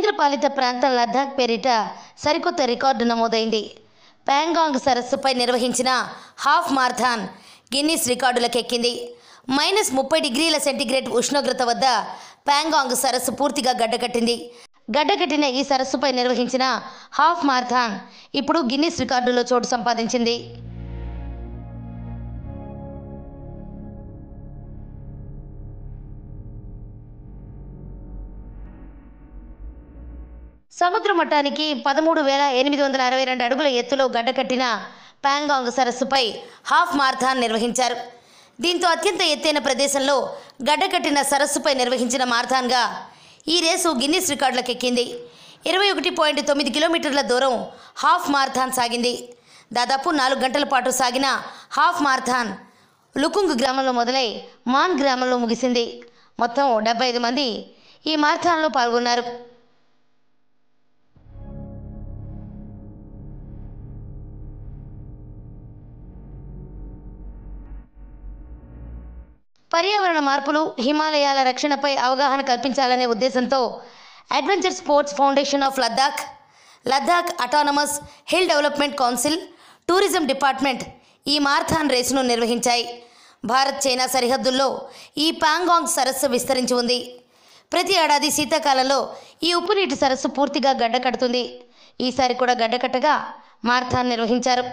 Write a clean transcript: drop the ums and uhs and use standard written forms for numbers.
కేంద్రపాలిత ప్రాంతం లద్దాఖ్ పేరిట సరికొత్త రికార్డు నమోదైంది. ప్యాంగాంగ్ సరస్సుపై నిర్వహించిన హాఫ్ మారథాన్ గిన్నిస్ రికార్డులకెక్కింది. -30°C ఉష్ణోగ్రత వద్ద ప్యాంగాంగ్ సరస్సు పూర్తిగా గడ్డకట్టింది. గడ్డకట్టిన ఈ సరస్సుపై నిర్వహించిన హాఫ్ మారథాన్ ఇప్పుడు గిన్నిస్ రికార్డులో చోటు సంపాదించింది. సముద్ర మట్టానికి 13,862 అడుగుల ఎత్తులో గడ్డకట్టిన ప్యాంగాంగ్ సరస్సుపై హాఫ్ మారథాన్ నిర్వహించారు. దీంతో అత్యంత ఎత్తైన ప్రదేశంలో గడ్డకట్టిన సరస్సుపై నిర్వహించిన మారథాన్గా ఈ రేసు గిన్నిస్ రికార్డులకెక్కింది. 21.9 కిలోమీటర్ల దూరం హాఫ్ మారథాన్ సాగింది. దాదాపు 4 గంటల పాటు సాగిన హాఫ్ మారథాన్ లుకుంగ్ గ్రామంలో మొదలై మాన్ గ్రామంలో ముగిసింది. మొత్తం 75 మంది ఈ మారథాన్లో పాల్గొన్నారు. పర్యావరణ మార్పులు, హిమాలయాల రక్షణపై అవగాహన కల్పించాలనే ఉద్దేశంతో adventure sports foundation of Ladakh, Ladakh autonomous hill development council, tourism department ఈ మారథాన్ రేసును నిర్వహించాయి. భారత్ చైనా సరిహద్దుల్లో ఈ ప్యాంగాంగ్ సరస్సు విస్తరించి ఉంది. ప్రతి ఏడాది శీతాకాలంలో ఈ ఉప్పునీటి సరస్సు పూర్తిగా గడ్డకడుతుంది. ఈసారి కూడా గడ్డకట్టగా మారథాన్ నిర్వహించారు.